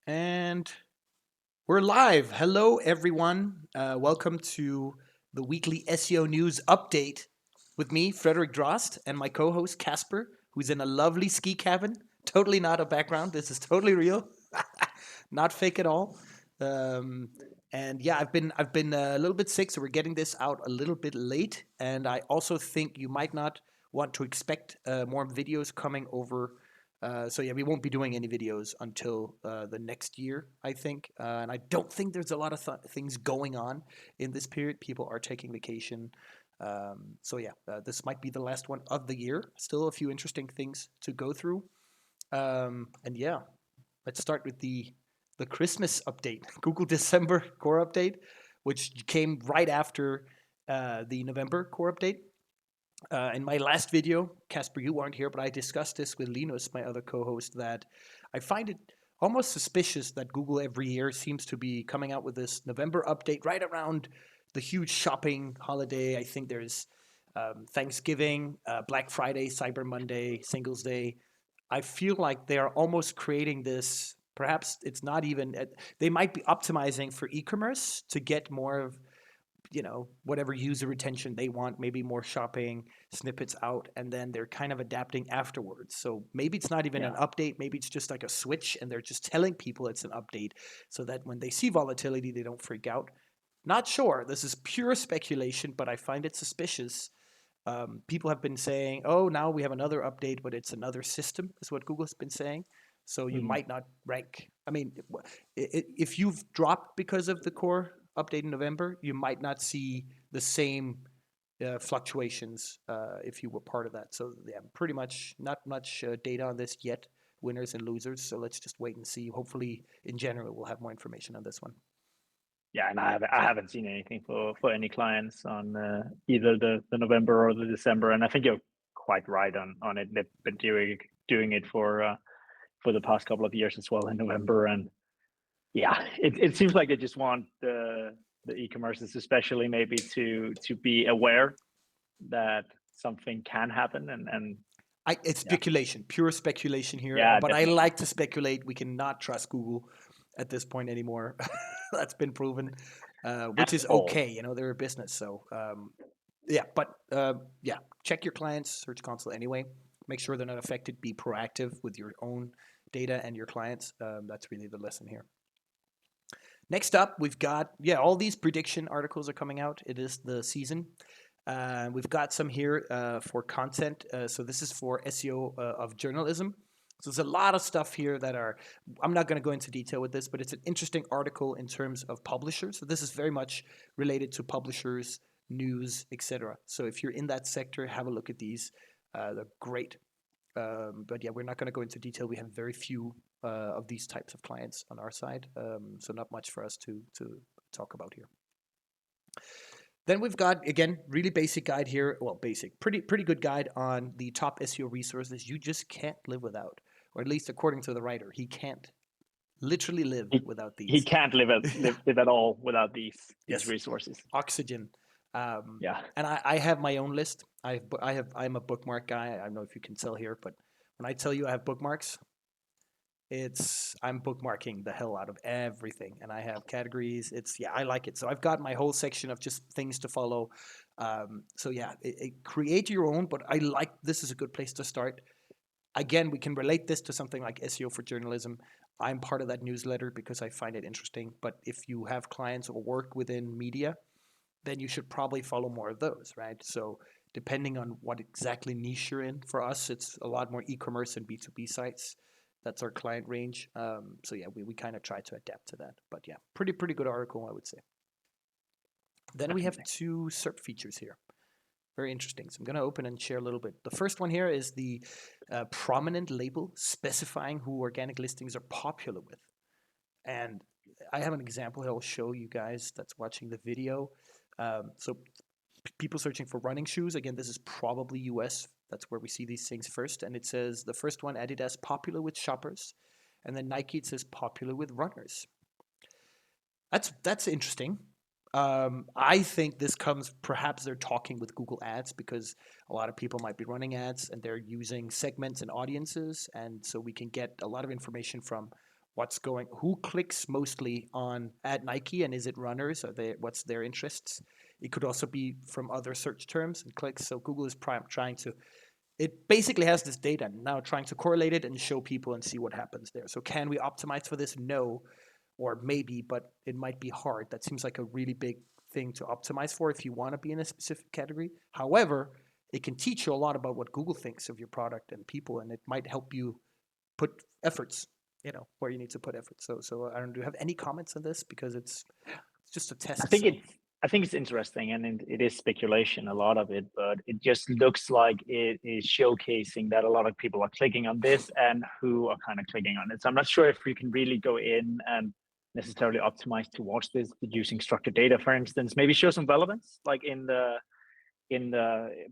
And we're live. Hello, everyone. Welcome to the weekly SEO news update with me, Frederick Drost, and my co-host Casper, who's in a lovely ski cabin. Totally not a background. This is totally real, not fake at all. Um, and yeah, I've been a little bit sick, so we're getting this out a little bit late. And I also think you might not want to expect more videos coming over. So yeah, we won't be doing any videos until the next year, I think. And I don't think there's a lot of things going on in this period. People are taking vacation. So yeah, this might be the last one of the year. Still a few interesting things to go through. And yeah, let's start with the Christmas update, Google December core update, which came right after the November core update. In my last video, Casper, you weren't here, but I discussed this with Linus, my other co-host, that I find it almost suspicious that Google every year seems to be coming out with this November update right around the huge shopping holiday. I think there's Thanksgiving, Black Friday, Cyber Monday, Singles Day. I feel like they are almost creating this. Perhaps it's not even. They might be optimizing for e-commerce to get more of whatever user retention they want, maybe more shopping snippets out, and then they're kind of adapting afterwards. So maybe it's not even an update, maybe it's just like a switch and they're just telling people it's an update so that when they see volatility they don't freak out. Not sure, this is pure speculation, but I find it suspicious. People have been saying, oh, now we have another update, but it's another system, is what Google's been saying. So you might not rank. I mean, if you've dropped because of the core update in November, you might not see the same fluctuations if you were part of that. So yeah, pretty much not much data on this yet, winners and losers. So let's just wait and see. Hopefully, in general, we'll have more information on this one. Yeah, and I haven't seen anything for any clients on either the November or the December, and I think you're quite right on it. They've been doing it for the past couple of years as well in November, and yeah, it seems like they just want the e-commerces especially maybe to be aware that something can happen, and It's speculation, pure speculation here. yeah, But I definitely. like to speculate. We cannot trust Google at this point anymore. That's been proven, which At is all. okay. They're a business. So yeah, but yeah, check your client's Search Console anyway. Make sure they're not affected. Be proactive with your own data and your clients. That's really the lesson here. Next up, we've got, all these prediction articles are coming out. It is the season. We've got some here for content. So this is for SEO of journalism. So there's a lot of stuff here that I'm not going to go into detail with this, but it's an interesting article in terms of publishers. So this is very much related to publishers, news, etc. So if you're in that sector, have a look at these. They're great. But yeah, we're not going to go into detail. We have very few of these types of clients on our side, so not much for us to talk about here. Then we've got, again, really basic guide here. Well, basic, pretty good guide on the top SEO resources you just can't live without, or at least according to the writer, he can't literally live without He these. can't live at all without these Yes, resources. oxygen. Yeah. And I have my own list. I'm a bookmark guy. I don't know if you can tell here, but when I tell you I have bookmarks, I'm bookmarking the hell out of everything, and I have categories. I like it. So I've got my whole section of just things to follow. So yeah, create your own, but I like this is a good place to start. Again, we can relate this to something like SEO for journalism. I'm part of that newsletter because I find it interesting. But if you have clients or work within media, then you should probably follow more of those, right? So depending on what exactly niche you're in, for us, it's a lot more e-commerce and B2B sites. That's our client range. So yeah, we kind of try to adapt to that. But yeah, pretty good article, I would say. Then we have two SERP features here. Very interesting. So I'm going to open and share a little bit. The first one here is the prominent label specifying who organic listings are popular with. And I have an example that I'll show you guys that's watching the video. So people searching for running shoes. Again, this is probably US. That's where we see these things first. And it says the first one, Adidas, popular with shoppers. And then Nike, it says popular with runners. That's interesting. I think this comes, perhaps they're talking with Google Ads because a lot of people might be running ads and they're using segments and audiences. And so we can get a lot of information from who clicks mostly on at Nike, and is it runners? What's their interests? It could also be from other search terms and clicks. So Google is trying to, it basically has this data now, trying to correlate it and show people and see what happens there. So can we optimize for this? No, or maybe, but it might be hard. That seems like a really big thing to optimize for if you want to be in a specific category. However, it can teach you a lot about what Google thinks of your product and people, and it might help you put efforts, where you need to put efforts. So I don't. Do you have any comments on this? Because it's just a test. I think it's interesting, and it is speculation, a lot of it, but it just looks like it is showcasing that a lot of people are clicking on this and who are kind of clicking on it. So I'm not sure if we can really go in and necessarily optimize towards this using structured data, for instance. Maybe show some relevance, like in the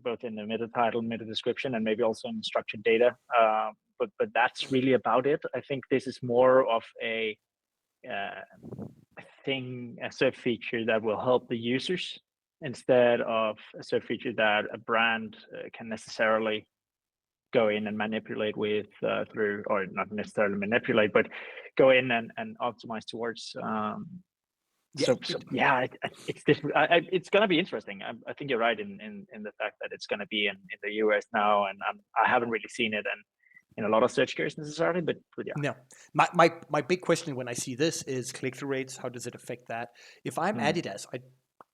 both in the meta title, meta description, and maybe also in structured data. But that's really about it. I think this is more of a thing, a SERP feature that will help the users instead of a SERP feature that a brand can necessarily go in and manipulate with through, or not necessarily manipulate, but go in and optimize towards. It's different. It's going to be interesting. I think you're right in the fact that it's going to be in the US now, and I haven't really seen it in a lot of search queries necessarily, but yeah. No, my big question when I see this is click-through rates. How does it affect that? If I'm Adidas, I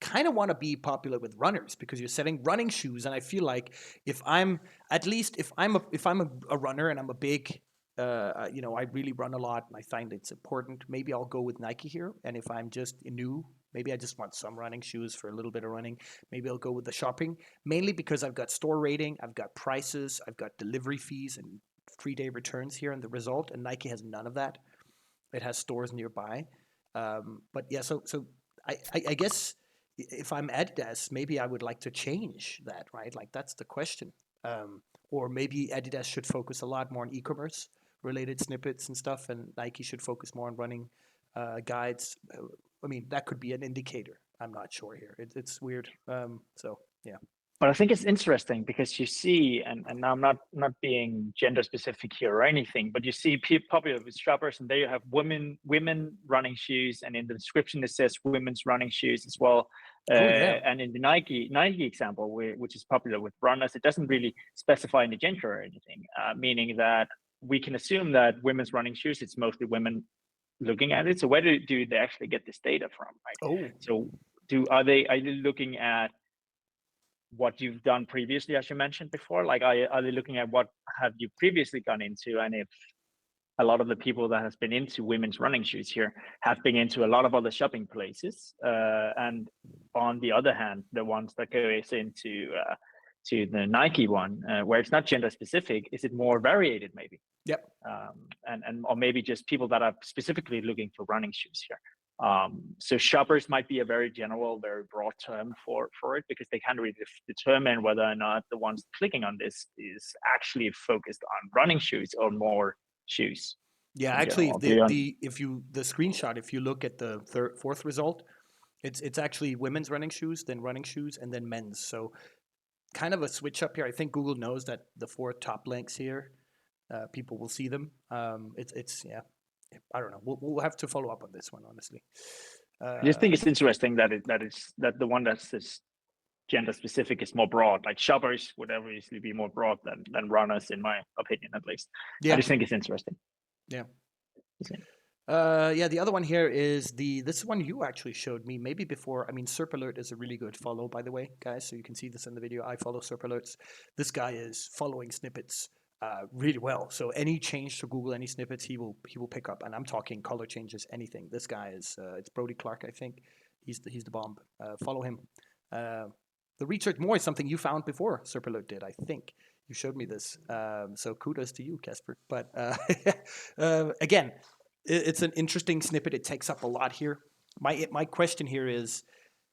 kind of want to be popular with runners because you're selling running shoes, and I feel like if I'm a runner and I'm a big I really run a lot and I find it's important, maybe I'll go with Nike here. And if I'm just new, maybe I just want some running shoes for a little bit of running, maybe I'll go with the shopping, mainly because I've got store rating, I've got prices, I've got delivery fees and 3-day returns here in the result, and Nike has none of that. It has stores nearby. But yeah, so I guess if I'm Adidas, maybe I would like to change that, right? Like that's the question. Or maybe Adidas should focus a lot more on e-commerce related snippets and stuff, and Nike should focus more on running guides. I mean, that could be an indicator. I'm not sure here. It's weird. So yeah. But I think it's interesting because you see, and now I'm not being gender specific here or anything, but you see popular with shoppers, and there you have women running shoes, and in the description it says women's running shoes as well. Oh yeah. And in the Nike example, which is popular with runners, it doesn't really specify any gender or anything, meaning that we can assume that women's running shoes, it's mostly women looking at it. So where do they actually get this data from, right? Oh. So are they looking at what you've done previously, as you mentioned before? Like, are they looking at what have you previously gone into, and if a lot of the people that has been into women's running shoes here have been into a lot of other shopping places, and on the other hand, the ones that goes into to the Nike one, where it's not gender specific, is it more variated maybe? Yep. And or maybe just people that are specifically looking for running shoes here. So shoppers might be a very general, very broad term for it, because they can't really determine whether or not the ones clicking on this is actually focused on running shoes or more shoes. Yeah, actually, the screenshot, if you look at the fourth result, it's actually women's running shoes, then running shoes, and then men's. So kind of a switch up here. I think Google knows that the 4 top links here, people will see them. It's yeah. I don't know. We'll have to follow up on this one, honestly. I just think it's interesting that the one that's gender specific is more broad. Like shoppers would obviously be more broad than runners, in my opinion, at least. Yeah. I just think it's interesting. Yeah. The other one here is this one you actually showed me maybe before. I mean, SERP Alert is a really good follow, by the way, guys. So you can see this in the video. I follow SERP Alerts. This guy is following snippets really well. So any change to Google, any snippets, he will pick up. And I'm talking color changes, anything. This guy is it's Brody Clark, I think. He's the bomb. Follow him. The research more is something you found before SERP Alert did, I think. You showed me this. So kudos to you, Casper. But again, it's an interesting snippet. It takes up a lot here. My question here is,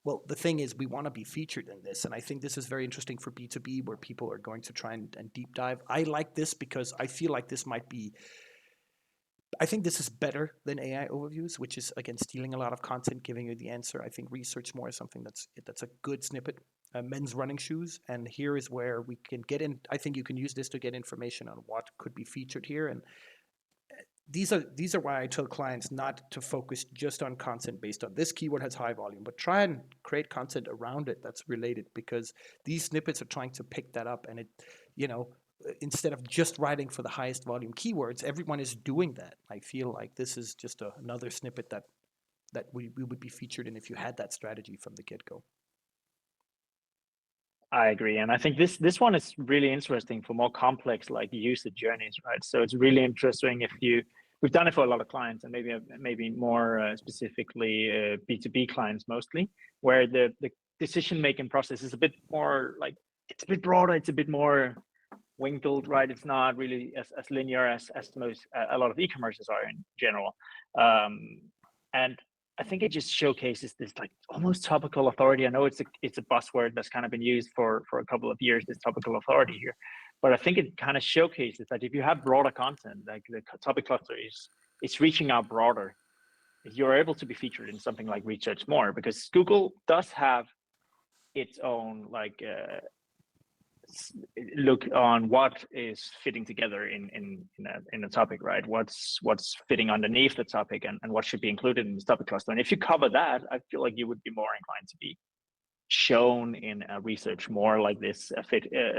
well, the thing is, we want to be featured in this, and I think this is very interesting for B2B, where people are going to try and deep dive. I like this because I feel like this might be, I think this is better than AI overviews, which is, again, stealing a lot of content, giving you the answer. I think research more is something that's a good snippet. Men's running shoes, and here is where we can get in. I think you can use this to get information on what could be featured here, and these are why I tell clients not to focus just on content based on this keyword has high volume, but try and create content around it that's related, because these snippets are trying to pick that up. And it, you know, instead of just writing for the highest volume keywords, everyone is doing that. I feel like this is just another snippet that we would be featured in if you had that strategy from the get-go. I agree, and I think this one is really interesting for more complex like user journeys, right? So it's really interesting if we've done it for a lot of clients, and maybe more specifically B2B clients mostly, where the decision making process is a bit more like, it's a bit broader, it's a bit more winkled, right? It's not really as linear as most a lot of e-commerces are in general, and I think it just showcases this like almost topical authority. I know it's a buzzword that's kind of been used for a couple of years, this topical authority here, but I think it kind of showcases that if you have broader content, like the topic cluster is reaching out broader, you're able to be featured in something like Research More, because Google does have its own like look on what is fitting together in a topic, right? What's fitting underneath the topic, and what should be included in the topic cluster. And if you cover that, I feel like you would be more inclined to be shown in a Research More like this, a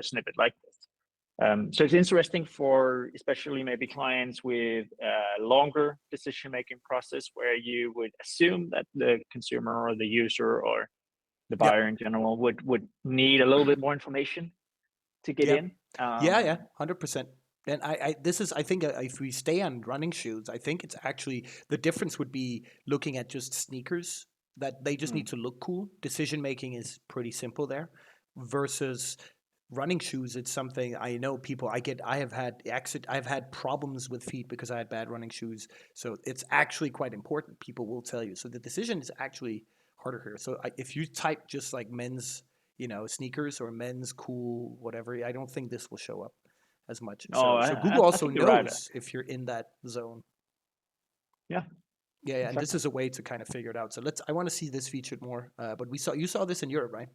snippet like this. So it's interesting for especially maybe clients with a longer decision-making process, where you would assume that the consumer or the user or the buyer in general would need a little bit more information to get in. Yeah, 100%. And I think if we stay on running shoes, I think it's actually, the difference would be looking at just sneakers, that they just need to look cool. Decision making is pretty simple there, versus running shoes. It's something I know people, I've had problems with feet because I had bad running shoes. So it's actually quite important. People will tell you. So the decision is actually harder here. So if you type just like men's, sneakers or men's cool, whatever, I don't think this will show up as much. So Google I also think you're right. knows if you're in that zone. Yeah. Yeah, exactly. And this is a way to kind of figure it out. So I want to see this featured more. But you saw this in Europe, right?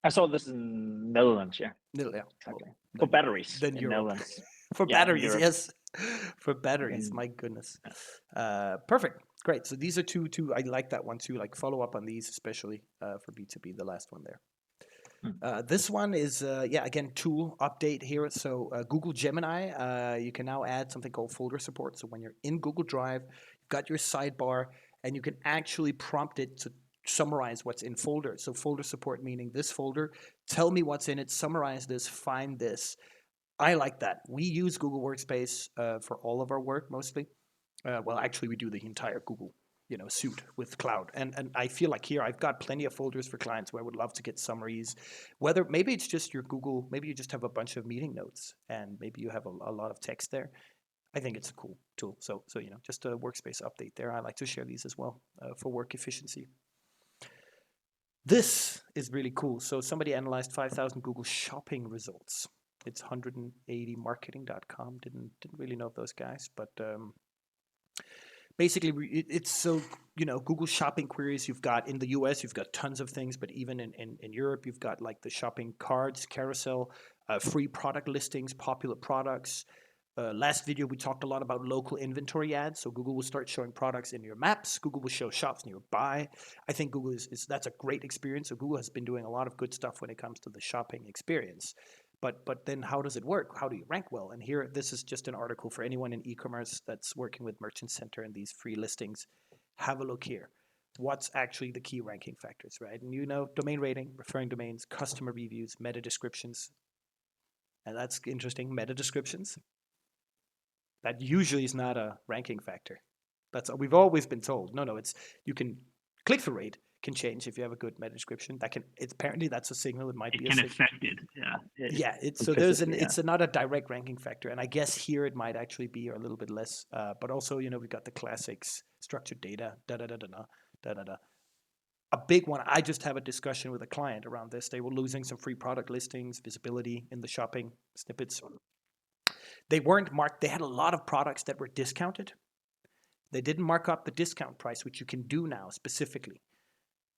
I saw this in Netherlands. Yeah. Yeah. Exactly. Well, For batteries then in Europe. Netherlands. For Yeah, batteries, Europe. yes. For batteries, my goodness. Perfect. Great. So these are two. I like that one too. Like follow up on these, especially for B2B, the last one there. This one is, again, tool update here. So Google Gemini, you can now add something called folder support. So when you're in Google Drive, you've got your sidebar, and you can actually prompt it to summarize what's in folder. So folder support meaning this folder, tell me what's in it, summarize this, find this. I like that. We use Google Workspace for all of our work mostly. Well, actually, we do the entire Google suite with cloud, and I feel like here I've got plenty of folders for clients where I would love to get summaries. Whether maybe it's just your Google, maybe you just have a bunch of meeting notes, and maybe you have a lot of text there. I think it's a cool tool. So just a workspace update there. I like to share these as well for work efficiency. This is really cool. So somebody analyzed 5,000 Google shopping results. It's 180marketing.com. Didn't really know those guys, but basically it's so Google shopping queries. You've got in the US, you've got tons of things, but even in Europe, you've got like the shopping cards, carousel, free product listings, popular products. Last video, we talked a lot about local inventory ads. So Google will start showing products in your maps. Google will show shops nearby. I think Google that's a great experience. So Google has been doing a lot of good stuff when it comes to the shopping experience. But then how does it work? How do you rank well? And here, this is just an article for anyone in e-commerce that's working with Merchant Center and these free listings. Have a look here. What's actually the key ranking factors, right? And domain rating, referring domains, customer reviews, meta descriptions. And that's interesting, meta descriptions. That usually is not a ranking factor. We've always been told. No, it's you can click-through rate can change if you have a good meta description. Apparently that's a signal. It might be a signal. Affect it. Yeah. It's not a direct ranking factor, and I guess here it might actually be a little bit less. But also, we've got the classics, structured data, A big one. I just have a discussion with a client around this. They were losing some free product listings, visibility in the shopping snippets. They weren't marked. They had a lot of products that were discounted. They didn't mark up the discount price, which you can do now specifically.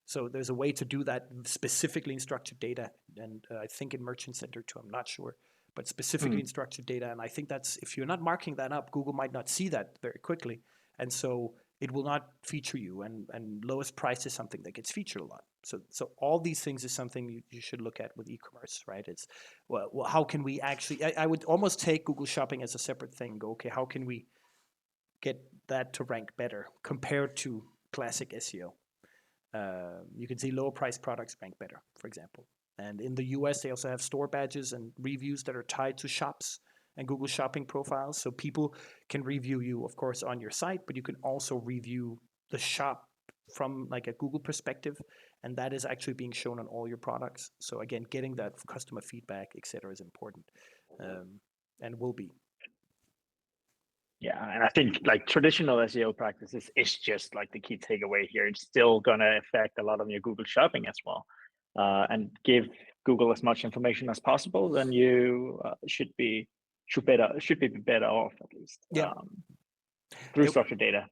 So there's a way to do that specifically in structured data, and I think in Merchant Center too. I'm not sure, but specifically in structured data. And I think that's, if you're not marking that up, Google might not see that very quickly. And so it will not feature you. And lowest price is something that gets featured a lot. So all these things is something you should look at with e-commerce, right? It's, well, how can we actually, I would almost take Google Shopping as a separate thing. Go, okay, how can we get that to rank better compared to classic SEO? You can see lower price products rank better, for example. And in the US, they also have store badges and reviews that are tied to shops and Google Shopping profiles. So people can review you, of course, on your site, but you can also review the shop from like a Google perspective. And that is actually being shown on all your products. So again, getting that customer feedback, et cetera, is important, and will be. Yeah, and I think like traditional SEO practices is just like the key takeaway here. It's still gonna affect a lot of your Google Shopping as well, and give Google as much information as possible. Then you should be better off at least. Yeah. Through structured data.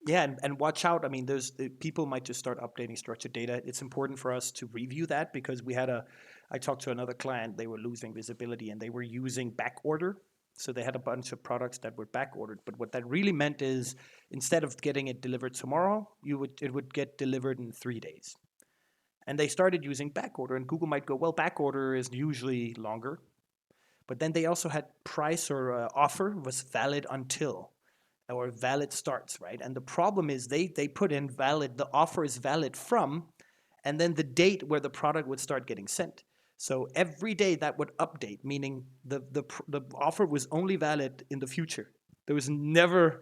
Yeah, and watch out. I mean, there's people might just start updating structured data. It's important for us to review that because I talked to another client, they were losing visibility and they were using back order. So they had a bunch of products that were back ordered. But what that really meant is instead of getting it delivered tomorrow, it would get delivered in 3 days. And they started using back order, and Google might go, well, back order is usually longer. But then they also had price or offer was valid until, or valid starts, right? And the problem is they put in valid, the offer is valid from, and then the date where the product would start getting sent. So every day that would update, meaning the offer was only valid in the future. There was never,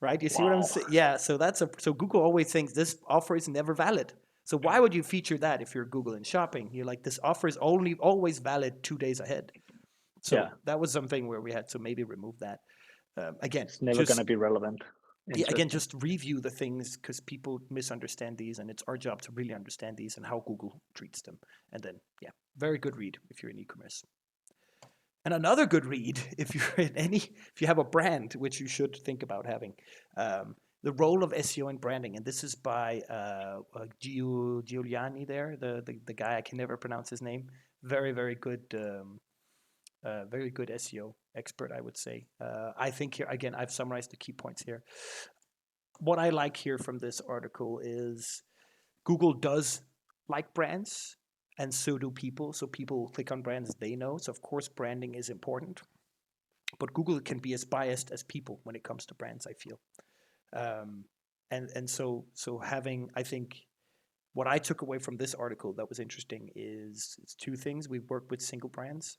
right? You see what I'm saying? Yeah. So so Google always thinks this offer is never valid. So why would you feature that if you're Google and shopping? You're like, this offer is only always valid 2 days ahead. So that was something where we had to maybe remove that. Again, it's never going to be relevant. Yeah, again, just review the things because people misunderstand these, and it's our job to really understand these and how Google treats them. And then, yeah, very good read if you're in e-commerce. And another good read if you're if you have a brand, which you should think about having, the role of SEO and branding. And this is by Giuliani there, the guy, I can never pronounce his name. Very, very good. Very good SEO expert, I would say. I think here, again, I've summarized the key points here. What I like here from this article is Google does like brands, and so do people. So people click on brands they know. So of course, branding is important. But Google can be as biased as people when it comes to brands, I feel. And so having, I think, what I took away from this article that was interesting is it's two things. We've worked with single brands.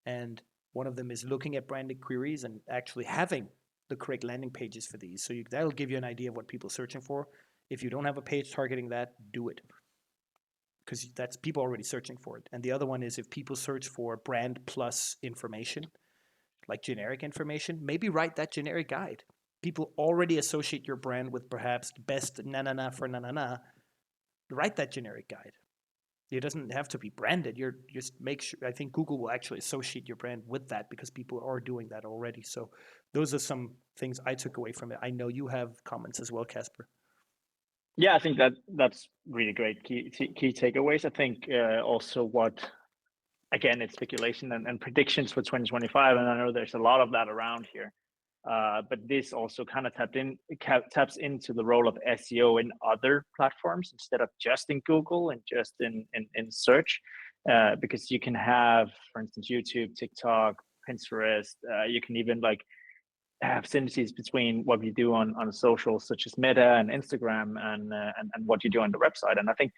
And one of them is looking at branded queries and actually having the correct landing pages for these. So that'll give you an idea of what people are searching for. If you don't have a page targeting that, do it. Because that's people already searching for it. And the other one is if people search for brand plus information, like generic information, maybe write that generic guide. People already associate your brand with perhaps best na-na-na for na-na-na. Write that generic guide. It doesn't have to be branded. You're just make sure. I think Google will actually associate your brand with that because people are doing that already. So those are some things I took away from it. I know you have comments as well, Casper. Yeah, I think that's really great key takeaways. I think also what, again, it's speculation and predictions for 2025, and I know there's a lot of that around here. But this also kind of taps into the role of SEO in other platforms instead of just in Google and just in search, because you can have, for instance, YouTube, TikTok, Pinterest. You can even like have synergies between what you do on socials such as Meta and Instagram and what you do on the website. And I think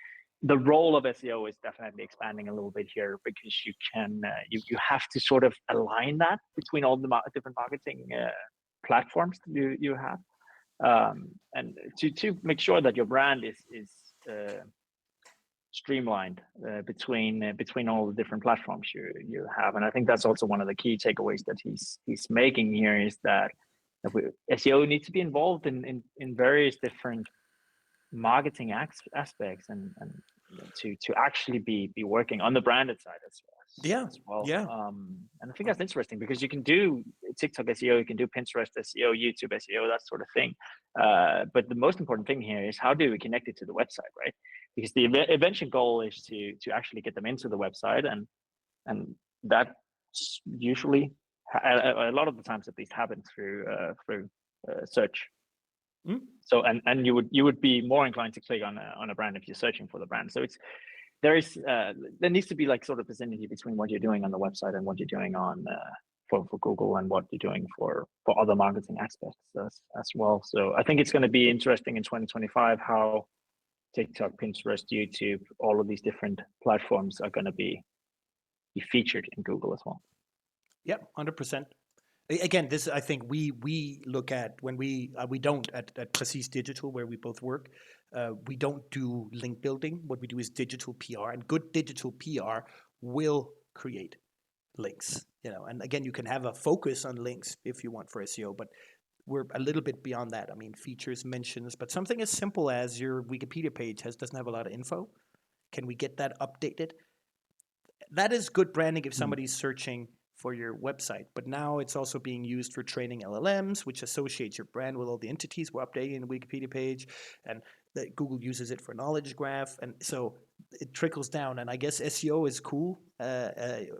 the role of SEO is definitely expanding a little bit here because you can you have to sort of align that between all the different marketing platforms you have, and to make sure that your brand is streamlined between all the different platforms you have. And I think that's also one of the key takeaways that he's making here is that SEO needs to be involved in various different marketing aspects and to actually be working on the branded side as well. Yeah. And I think that's interesting because you can do TikTok SEO, you can do Pinterest SEO, YouTube SEO, that sort of thing. But the most important thing here is how do we connect it to the website, right? Because the eventual goal is to actually get them into the website, and that usually, a lot of the times at least, happens through search. Mm? So and you would be more inclined to click on a brand if you're searching for the brand. So there needs to be like sort of vicinity between what you're doing on the website and what you're doing on for Google, and what you're doing for other marketing aspects as well. So I think it's going to be interesting in 2025 how TikTok, Pinterest, YouTube, all of these different platforms are going to be featured in Google as well. Yep, 100%. Again, this I think we look at when we don't at Concise Digital, where we both work. We don't do link building. What we do is digital PR, and good digital PR will create links. And again, you can have a focus on links if you want for SEO, but we're a little bit beyond that. I mean, features, mentions, but something as simple as your Wikipedia page doesn't have a lot of info. Can we get that updated? That is good branding if somebody's searching for your website. But now it's also being used for training LLMs, which associates your brand with all the entities. We're updating the Wikipedia page, and that Google uses it for knowledge graph, and so it trickles down. And I guess SEO is cool,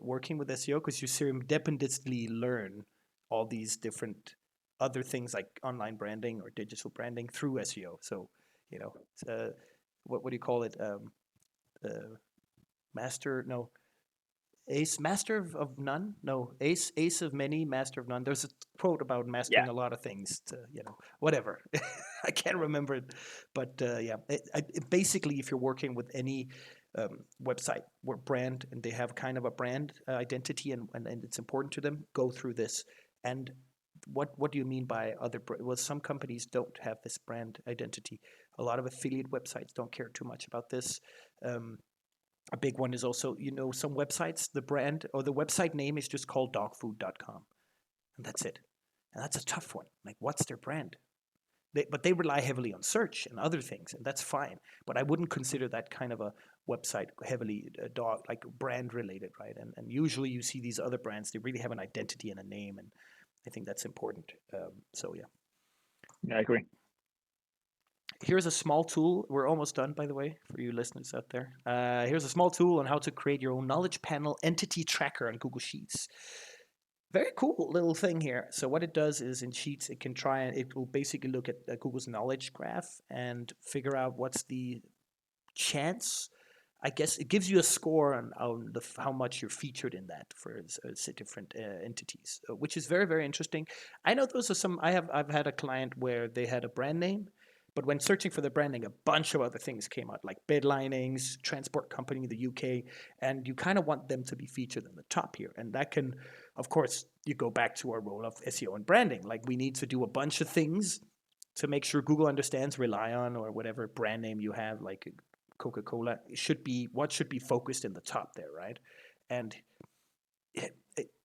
working with SEO, because you serendipitously learn all these different other things like online branding or digital branding through SEO. So what do you call it? Master no Ace, master of none? No, ace of many, master of none. There's a quote about mastering a lot of things to, whatever. I can't remember it. But basically, if you're working with any website or brand and they have kind of a brand identity and it's important to them, go through this. And what do you mean by other? Well, some companies don't have this brand identity. A lot of affiliate websites don't care too much about this. A big one is also, some websites, the brand or the website name is just called dogfood.com. And that's it. And that's a tough one. Like, what's their brand? But they rely heavily on search and other things, and that's fine. But I wouldn't consider that kind of a website heavily like brand related, right? And usually you see these other brands, they really have an identity and a name, and I think that's important. Yeah, I agree. Here's a small tool. We're almost done, by the way, for you listeners out there. Here's a small tool on how to create your own knowledge panel entity tracker on Google Sheets. Very cool little thing here. So what it does is in Sheets, it will basically look at Google's knowledge graph and figure out what's the chance. I guess it gives you a score on how much you're featured in that for different entities, which is very, very interesting. I know those are some. I've had a client where they had a brand name, but when searching for the branding, a bunch of other things came out, like bed linings, transport company in the UK, and you kind of want them to be featured in the top here. And that can, of course, you go back to our role of SEO and branding. Like, we need to do a bunch of things to make sure Google understands, rely on, or whatever brand name you have, like Coca-Cola, should be focused in the top there, right? And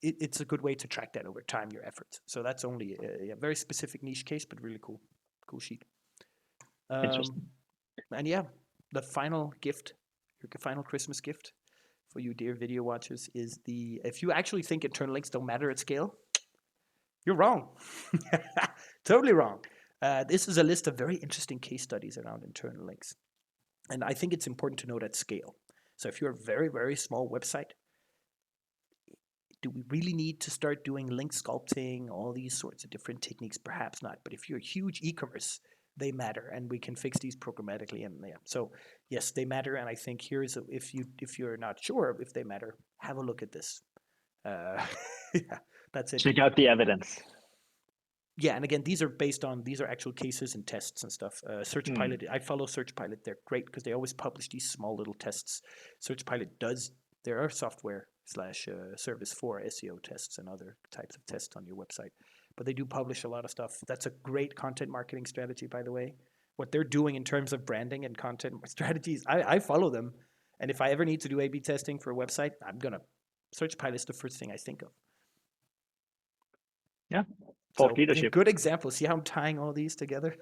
it's a good way to track that over time, your efforts. So that's only a very specific niche case, but really cool sheet. Interesting. And the final gift, your final Christmas gift for you dear video watchers is if you actually think internal links don't matter at scale, you're wrong. Totally wrong. This is a list of very interesting case studies around internal links. And I think it's important to note at scale. So if you're a very, very small website, do we really need to start doing link sculpting, all these sorts of different techniques? Perhaps not. But if you're a huge e-commerce, they matter, and we can fix these programmatically. And so yes, they matter. And I think if you're not sure if they matter, have a look at this. That's it. Check out the evidence. Yeah, and again, these are actual cases and tests and stuff. SearchPilot, I follow SearchPilot. They're great because they always publish these small little tests. SearchPilot there are software / service for SEO tests and other types of tests on your website, but they do publish a lot of stuff. That's a great content marketing strategy, by the way. What they're doing in terms of branding and content strategies, I follow them. And if I ever need to do A/B testing for a website, SearchPilot is the first thing I think of. Yeah. Leadership. Good example. See how I'm tying all these together?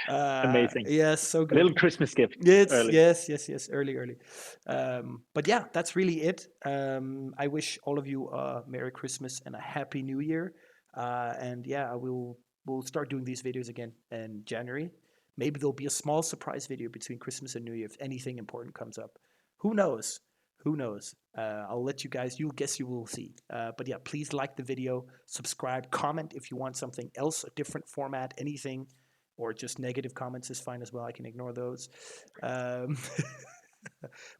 Amazing. Yes, so good. A little Christmas gift. Yes, early. But yeah, that's really it. I wish all of you a Merry Christmas and a Happy New Year. And yeah, we'll start doing these videos again in January. Maybe there'll be a small surprise video between Christmas and New Year if anything important comes up. Who knows? Who knows? I'll let you guys, you'll guess, you will see. But yeah, please like the video, subscribe, comment if you want something else, a different format, anything, or just negative comments is fine as well. I can ignore those. But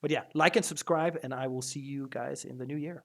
yeah, like and subscribe, and I will see you guys in the new year.